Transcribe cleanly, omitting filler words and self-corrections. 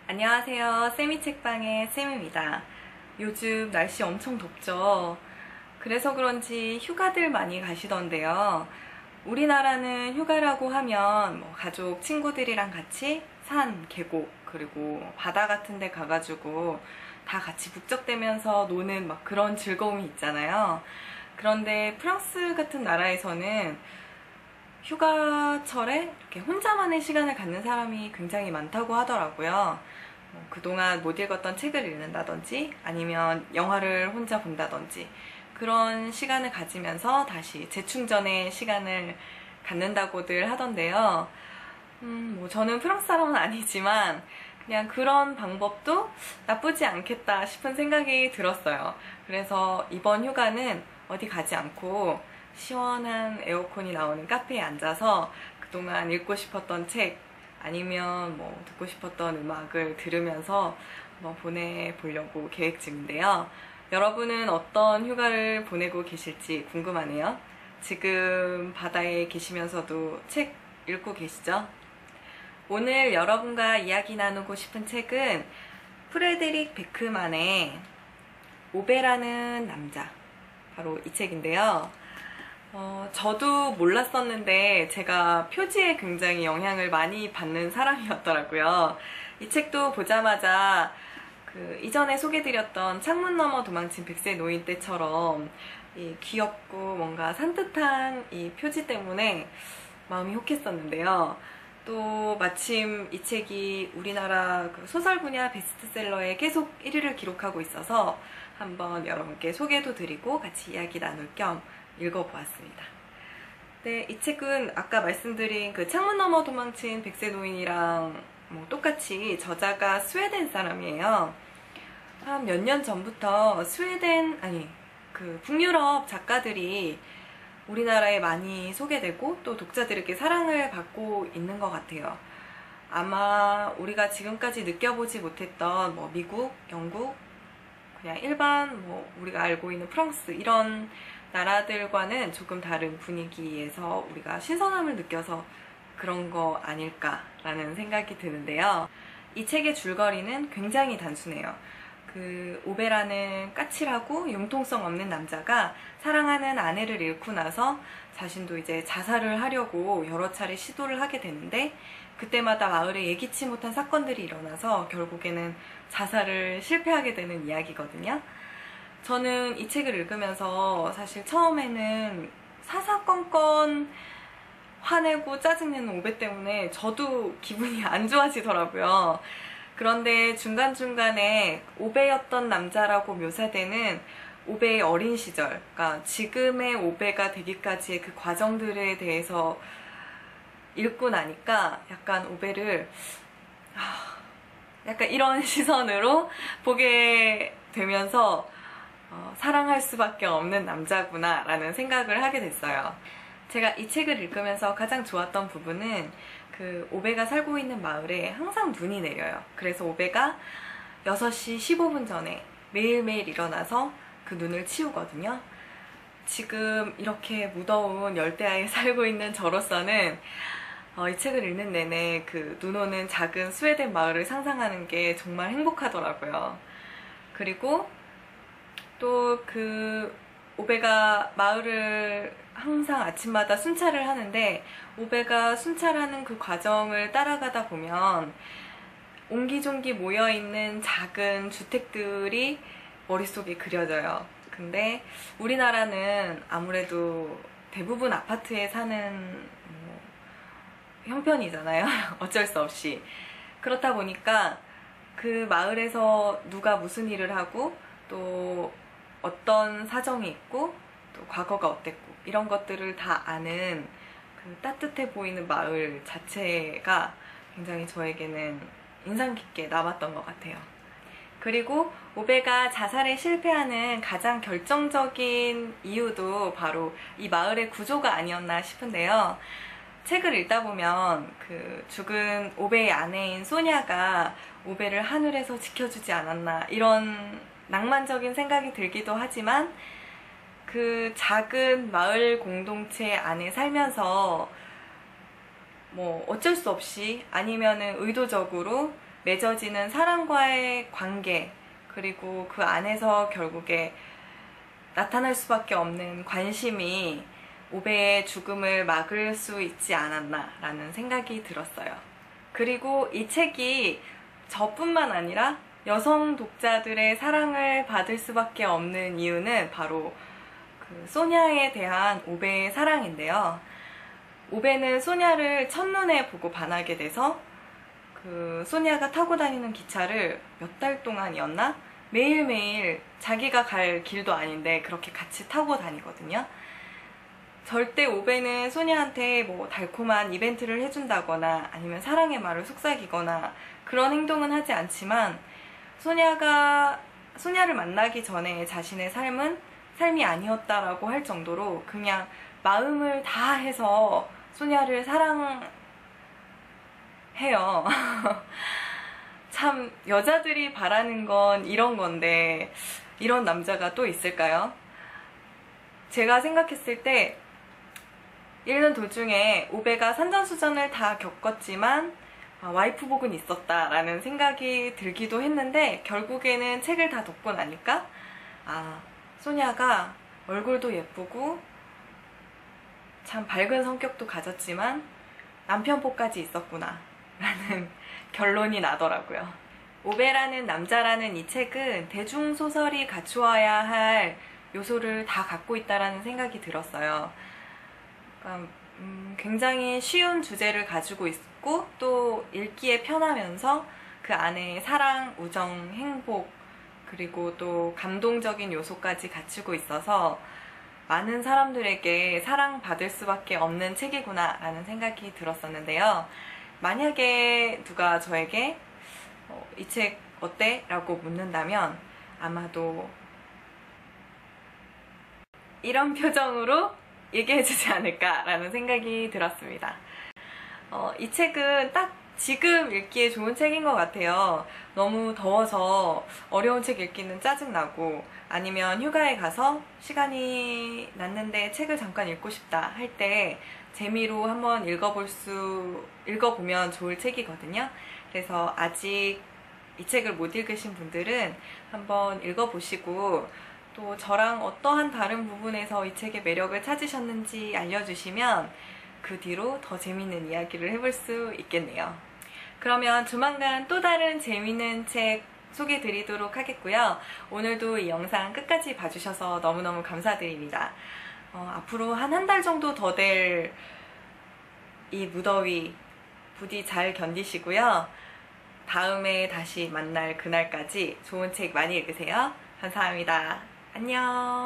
안녕하세요. 쌤이 책방의 쌤입니다. 요즘 날씨 엄청 덥죠? 그래서 그런지 휴가들 많이 가시던데요. 우리나라는 휴가라고 하면 가족, 친구들이랑 같이 산, 계곡, 그리고 바다 같은 데 가가지고 다 같이 북적대면서 노는 그런 즐거움이 있잖아요. 그런데 프랑스 같은 나라에서는 휴가철에 이렇게 혼자만의 시간을 갖는 사람이 굉장히 많다고 하더라고요. 그동안 못 읽었던 책을 읽는다든지 아니면 영화를 혼자 본다든지 그런 시간을 가지면서 다시 재충전의 시간을 갖는다고들 하던데요. 저는 프랑스 사람은 아니지만 그냥 그런 방법도 나쁘지 않겠다 싶은 생각이 들었어요. 그래서 이번 휴가는 어디 가지 않고 시원한 에어컨이 나오는 카페에 앉아서 그동안 읽고 싶었던 책 아니면 듣고 싶었던 음악을 들으면서 한번 보내보려고 계획 중인데요. 여러분은 어떤 휴가를 보내고 계실지 궁금하네요. 지금 바다에 계시면서도 책 읽고 계시죠? 오늘 여러분과 이야기 나누고 싶은 책은 프레데릭 베크만의 오베라는 남자, 바로 이 책인데요. 저도 몰랐었는데 제가 표지에 굉장히 영향을 많이 받는 사람이었더라고요. 이 책도 보자마자 이전에 소개드렸던 창문 너머 도망친 백세 노인 때처럼 이 귀엽고 뭔가 산뜻한 이 표지 때문에 마음이 혹했었는데요. 또 마침 이 책이 우리나라 소설 분야 베스트셀러에 계속 1위를 기록하고 있어서 한번 여러분께 소개도 드리고 같이 이야기 나눌 겸 읽어보았습니다. 네, 이 책은 아까 말씀드린 창문 너머 도망친 백세 노인이랑 똑같이 저자가 스웨덴 사람이에요. 한 몇 년 전부터 북유럽 작가들이 우리나라에 많이 소개되고 또 독자들에게 사랑을 받고 있는 것 같아요. 아마 우리가 지금까지 느껴보지 못했던 미국, 영국, 그냥 일반 우리가 알고 있는 프랑스 이런 나라들과는 조금 다른 분위기에서 우리가 신선함을 느껴서 그런 거 아닐까라는 생각이 드는데요. 이 책의 줄거리는 굉장히 단순해요. 오베라는 까칠하고 융통성 없는 남자가 사랑하는 아내를 잃고 나서 자신도 이제 자살을 하려고 여러 차례 시도를 하게 되는데 그때마다 마을에 예기치 못한 사건들이 일어나서 결국에는 자살을 실패하게 되는 이야기거든요. 저는 이 책을 읽으면서 사실 처음에는 사사건건 화내고 짜증내는 오베 때문에 저도 기분이 안 좋아지더라고요. 그런데 중간중간에 오베였던 남자라고 묘사되는 오베의 어린 시절, 그러니까 지금의 오베가 되기까지의 그 과정들에 대해서 읽고 나니까 약간 오베를 약간 이런 시선으로 보게 되면서 사랑할 수밖에 없는 남자구나 라는 생각을 하게 됐어요. 제가 이 책을 읽으면서 가장 좋았던 부분은 오베가 살고 있는 마을에 항상 눈이 내려요. 그래서 오베가 6시 15분 전에 매일매일 일어나서 그 눈을 치우거든요. 지금 이렇게 무더운 열대야에 살고 있는 저로서는 이 책을 읽는 내내 눈 오는 작은 스웨덴 마을을 상상하는 게 정말 행복하더라고요. 그리고 또 오베가 마을을 항상 아침마다 순찰을 하는데 오베가 순찰하는 그 과정을 따라가다 보면 옹기종기 모여있는 작은 주택들이 머릿속에 그려져요. 근데 우리나라는 아무래도 대부분 아파트에 사는 형편이잖아요. 어쩔 수 없이. 그렇다 보니까 그 마을에서 누가 무슨 일을 하고 또 어떤 사정이 있고 또 과거가 어땠고 이런 것들을 다 아는 따뜻해 보이는 마을 자체가 굉장히 저에게는 인상 깊게 남았던 것 같아요. 그리고 오베가 자살에 실패하는 가장 결정적인 이유도 바로 이 마을의 구조가 아니었나 싶은데요. 책을 읽다 보면 죽은 오베의 아내인 소냐가 오베를 하늘에서 지켜주지 않았나 이런 낭만적인 생각이 들기도 하지만 그 작은 마을 공동체 안에 살면서 어쩔 수 없이 아니면은 의도적으로 맺어지는 사람과의 관계, 그리고 그 안에서 결국에 나타날 수밖에 없는 관심이 오베의 죽음을 막을 수 있지 않았나라는 생각이 들었어요. 그리고 이 책이 저뿐만 아니라 여성 독자들의 사랑을 받을 수밖에 없는 이유는 바로 그 소냐에 대한 오베의 사랑인데요. 오베는 소냐를 첫눈에 보고 반하게 돼서 그 소냐가 타고 다니는 기차를 몇 달 동안이었나? 매일매일 자기가 갈 길도 아닌데 그렇게 같이 타고 다니거든요. 절대 오베는 소냐한테 뭐 달콤한 이벤트를 해준다거나 아니면 사랑의 말을 속삭이거나 그런 행동은 하지 않지만 소냐를 만나기 전에 자신의 삶은 삶이 아니었다라고 할 정도로 그냥 마음을 다해서 소냐를 사랑해요. 참 여자들이 바라는 건 이런 건데 이런 남자가 또 있을까요? 제가 생각했을 때 읽는 도중에 오베가 산전수전을 다 겪었지만 와이프복은 있었다라는 생각이 들기도 했는데 결국에는 책을 다 덮고 나니까 소냐가 얼굴도 예쁘고 참 밝은 성격도 가졌지만 남편복까지 있었구나 라는 결론이 나더라고요. 오베라는 남자라는 이 책은 대중소설이 갖추어야 할 요소를 다 갖고 있다라는 생각이 들었어요. 그러니까 굉장히 쉬운 주제를 가지고 있고 또 읽기에 편하면서 그 안에 사랑, 우정, 행복 그리고 또 감동적인 요소까지 갖추고 있어서 많은 사람들에게 사랑받을 수밖에 없는 책이구나 라는 생각이 들었었는데요. 만약에 누가 저에게 이 책 어때? 라고 묻는다면 아마도 이런 표정으로 얘기해주지 않을까라는 생각이 들었습니다. 이 책은 딱 지금 읽기에 좋은 책인 것 같아요. 너무 더워서 어려운 책 읽기는 짜증나고 아니면 휴가에 가서 시간이 났는데 책을 잠깐 읽고 싶다 할 때 재미로 한번 읽어보면 좋을 책이거든요. 그래서 아직 이 책을 못 읽으신 분들은 한번 읽어보시고 또 저랑 어떠한 다른 부분에서 이 책의 매력을 찾으셨는지 알려주시면 그 뒤로 더 재밌는 이야기를 해볼 수 있겠네요. 그러면 조만간 또 다른 재밌는 책 소개해드리도록 하겠고요. 오늘도 이 영상 끝까지 봐주셔서 너무너무 감사드립니다. 앞으로 한 달 정도 더 될 이 무더위 부디 잘 견디시고요. 다음에 다시 만날 그날까지 좋은 책 많이 읽으세요. 감사합니다. 안녕.